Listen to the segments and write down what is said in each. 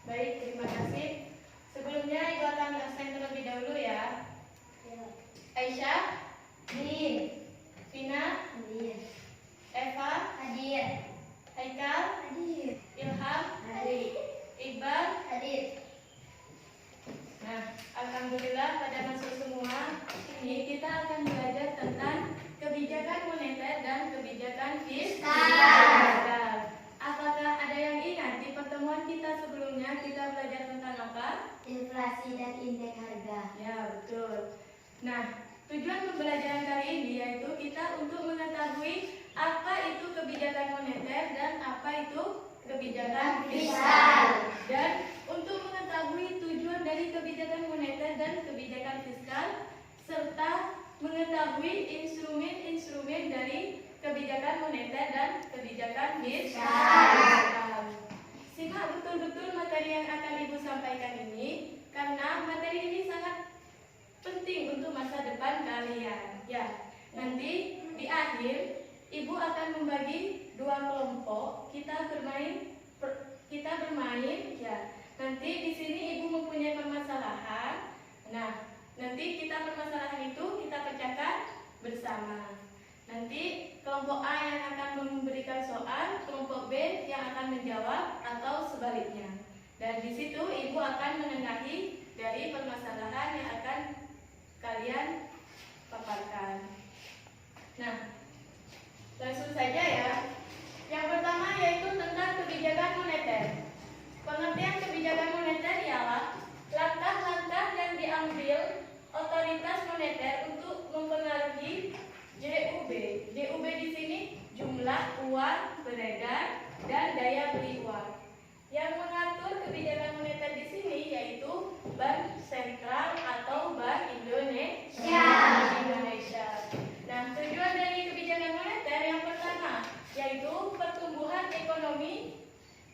Baik, terima kasih. Sebelumnya Ibu akan absen terlebih dahulu ya. Aisyah, Hadir. Vina, Hadir. Eva, Hadir. Haikal, Hadir. Ilham, Hadir. Iqbal. Hadir. Nah, alhamdulillah pada masuk semua ini kita akan belajar tentang kebijakan moneter dan kebijakan fiskal. Apakah ada yang ingat di pertemuan kita sebelumnya kita belajar tentang apa? Inflasi dan indeks harga. Ya, betul. Nah, tujuan pembelajaran kali ini yaitu kita untuk mengetahui apa itu kebijakan moneter dan apa itu kebijakan fiskal. Dan untuk mengetahui tujuan dari kebijakan moneter dan kebijakan fiskal serta mengetahui instrumen-instrumen dari kebijakan moneter dan kebijakan fiskal. Simak betul-betul materi yang akan Ibu sampaikan ini karena materi ini sangat penting untuk masa depan kalian. Ya, nanti di akhir Ibu akan membagi dua kelompok. Kita bermain ya. Nanti di sini Ibu mempunyai permasalahan. Nah, nanti permasalahan itu kita pecahkan bersama. Nanti kelompok A yang akan memberikan soal, kelompok B yang akan menjawab atau sebaliknya. Dan di situ Ibu akan menengahi dari permasalahan yang akan kalian paparkan. Nah, langsung saja ya. Yang pertama yaitu tentang kebijakan moneter. Pengertian kebijakan moneter ialah langkah-langkah yang diambil otoritas moneter untuk mempengaruhi JUB. JUB di sini jumlah uang beredar dan daya beli uang. Yang mengatur kebijakan moneter di sini yaitu Bank Sentral atau Bank Indonesia. Nah, tujuan dari kebijakan moneter yang pertama yaitu pertumbuhan ekonomi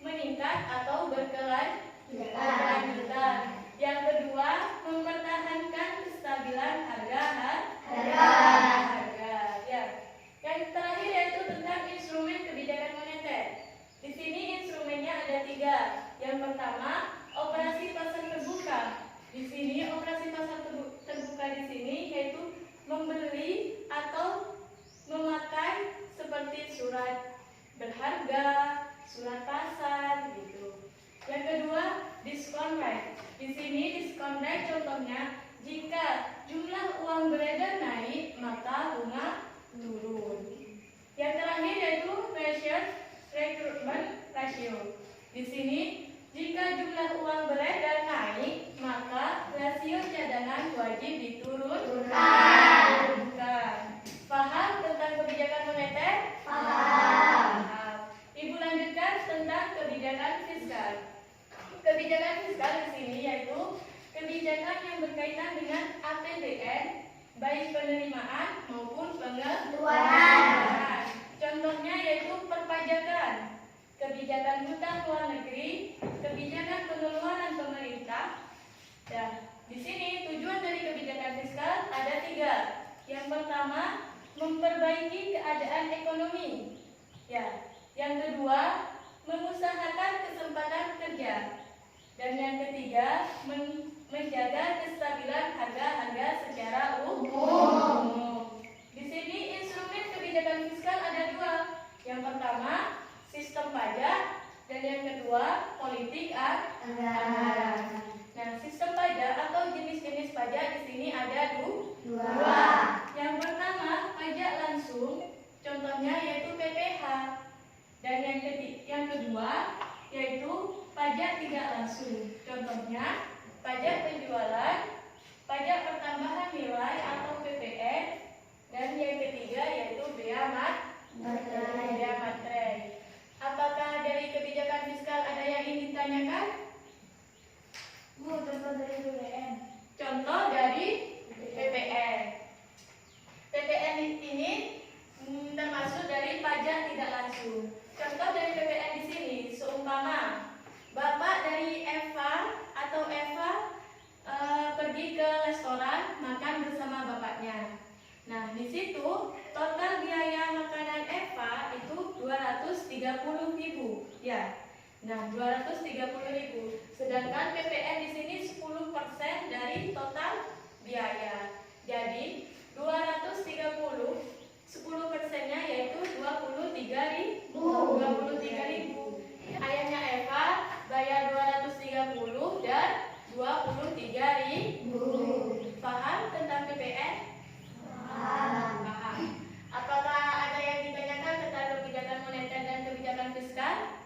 meningkat atau berkelanjutan. Yang kedua, mempertahankan kestabilan harga. Ya. Yang terakhir yaitu tentang instrumen kebijakan moneter. Di sini instrumennya ada 3. Yang pertama, operasi pasar terbuka. Di sini operasi pasar terbuka di sini yaitu membeli atau memakai seperti surat berharga, surat pasar gitu. Yang kedua, diskon rate. Di sini diskon rate contohnya jika jumlah uang beredar naik maka bunga turun. Yang terakhir yaitu recruitment ratio. Di sini jika jumlah uang beredar naik maka rasio cadangan wajib diturunkan. Paham tentang kebijakan moneter? Paham. Ibu lanjutkan tentang kebijakan fiskal. Kebijakan fiskal di sini yaitu kebijakan yang berkaitan dengan APBN, baik penerimaan maupun pengeluaran. Contohnya yaitu perpajakan, kebijakan hutang luar negeri, kebijakan pengeluaran pemerintah. Dan di sini tujuan dari kebijakan fiskal ada 3. Yang pertama, memperbaiki keadaan ekonomi. Ya. Yang kedua, mengusahakan kesempatan kerja. Dan yang ketiga, menjaga kestabilan harga-harga secara umum. Di sini instrumen kebijakan fiskal ada 2. Yang pertama, sistem pajak dan yang kedua, politik anggaran. Nah, sistem pajak atau jenis-jenis pajak di sini ada 2. Yang pertama, pajak langsung, contohnya yaitu PPh. Dan yang kedua yaitu pajak tidak langsung, contohnya pajak penjualan, pajak pertambahan nilai atau PPN, dan yang ketiga yaitu bea materai. Apakah dari kebijakan fiskal ada yang ingin ditanyakan? Bu, contoh dari PPN. Contoh dari PPN. PPN ini termasuk dari pajak tidak langsung. Contoh dari PPN di sini, seumpama Bapak dari Eva pergi ke restoran makan bersama bapaknya. Nah, di situ total biaya makanan Eva itu 230.000, ya. Nah, 230.000. Sedangkan PPN di sini 10% dari total biaya. Jadi 230, 10%-nya yaitu 23.000. 23.000. Ayahnya Eva bayar 230 dan 23.000. Paham tentang PPN? Paham. Apakah ada yang ditanyakan tentang kebijakan moneter dan kebijakan fiskal?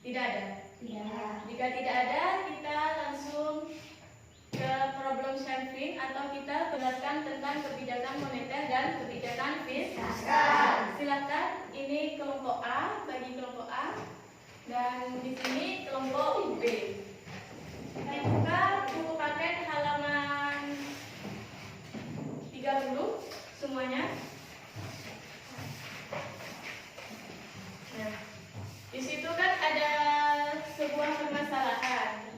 Tidak ada. Tidak. Jika tidak ada, kita langsung ke problem solving atau kita jelaskan tentang kebijakan moneter dan kebijakan fiskal. Silakan, ini kelompok A bagi kelompok A dan di sini kelompok B. Kita buka buku paket halaman 30 semuanya. Nah, di situ kan ada sebuah permasalahan.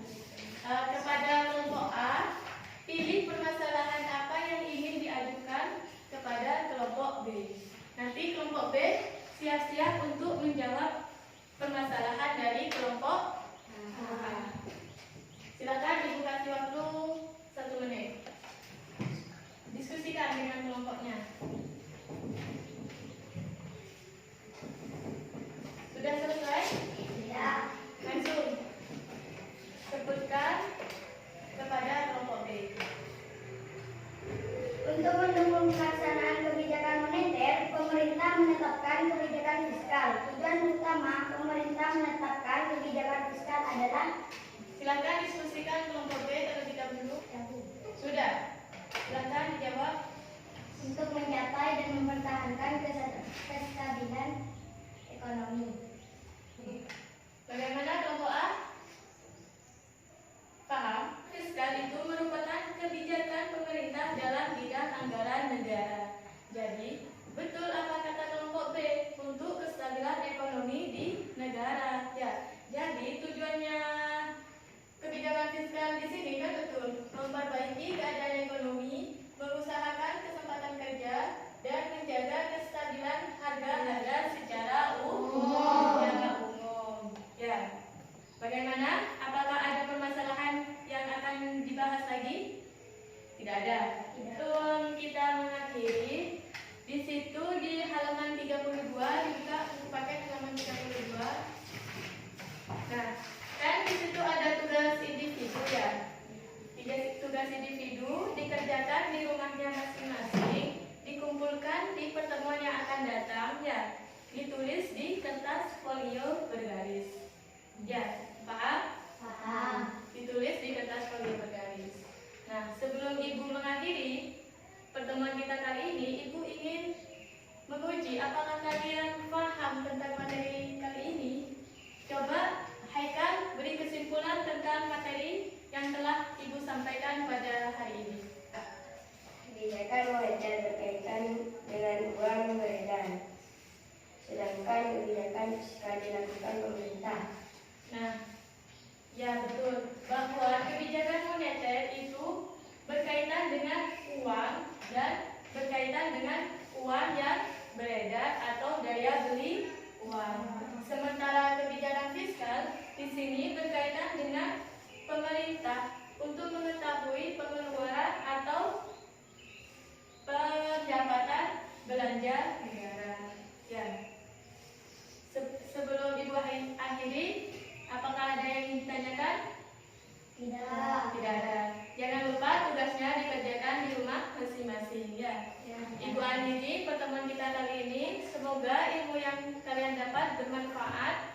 Kepada kelompok A, pilih permasalahan apa yang ingin diajukan kepada kelompok B. Nanti kelompok B siap-siap untuk menjawab permasalahan dari kelompok A. Silakan Ibu kasih waktu 1 menit. Diskusikan dengan kelompoknya. Sudah selesai? Tidak. Langsung sebutkan kepada kelompok B. Untuk mendukung pelaksanaan kebijakan moneter, pemerintah menetapkan kebijakan fiskal. Tujuan utama pemerintah menetapkan kebijakan fiskal adalah Silakan diskusikan kelompok B terlebih dahulu. Sudah. Silakan dijawab. untuk mencapai dan mempertahankan kestabilan ekonomi. Bagaimana kelompok A? Paham? Fiskal itu merupakan kebijakan pemerintah dalam bidang anggaran negara. Jadi, betul apa kata kelompok B untuk kestabilan ekonomi di negara. Ya, jadi tujuannya kebijakan fiskal di sini kan betul memperbaiki keadaan ekonomi, mengusahakan kesempatan kerja, dan menjaga kestabilan harga-harga secara umum. Ya, bagaimana? Apakah ada permasalahan yang akan dibahas lagi? Tidak ada. Sebelum kita mengakhiri, di situ di halaman 32 dibuka buku paket halaman 32. Nah, kan di situ ada tugas individu ya. Tugas individu dikerjakan di rumahnya masing-masing, dikumpulkan di pertemuan yang akan datang ya, ditulis di kertas folio bergaris. Ya, paham? Paham. Ditulis di kertas folio bergaris. Nah, sebelum Ibu mengakhiri pertemuan kita kali ini, Ibu ingin menguji apakah kalian paham tentang materi kali ini. Coba Haikal beri kesimpulan tentang materi yang telah Ibu sampaikan pada hari ini. Kebijakan moneter berkaitan dengan uang beredar, sedangkan kebijakan fiskal dilakukan pemerintah. Nah, ya betul bahwa kebijakan moneter itu berkaitan dengan uang dan berkaitan dengan uang yang beredar atau daya beli uang. Sementara kebijakan fiskal di sini berkaitan dengan pemerintah untuk mengetahui pengeluaran atau pendapatan belanja negara. Ya. Sebelum Ibu akhiri, apakah ada yang ditanyakan? Tidak. Tidak ada. Jangan lupa tugasnya dikerjakan di rumah masing-masing ya. Ibu akhiri pertemuan kita kali ini. Semoga ilmu yang kalian dapat bermanfaat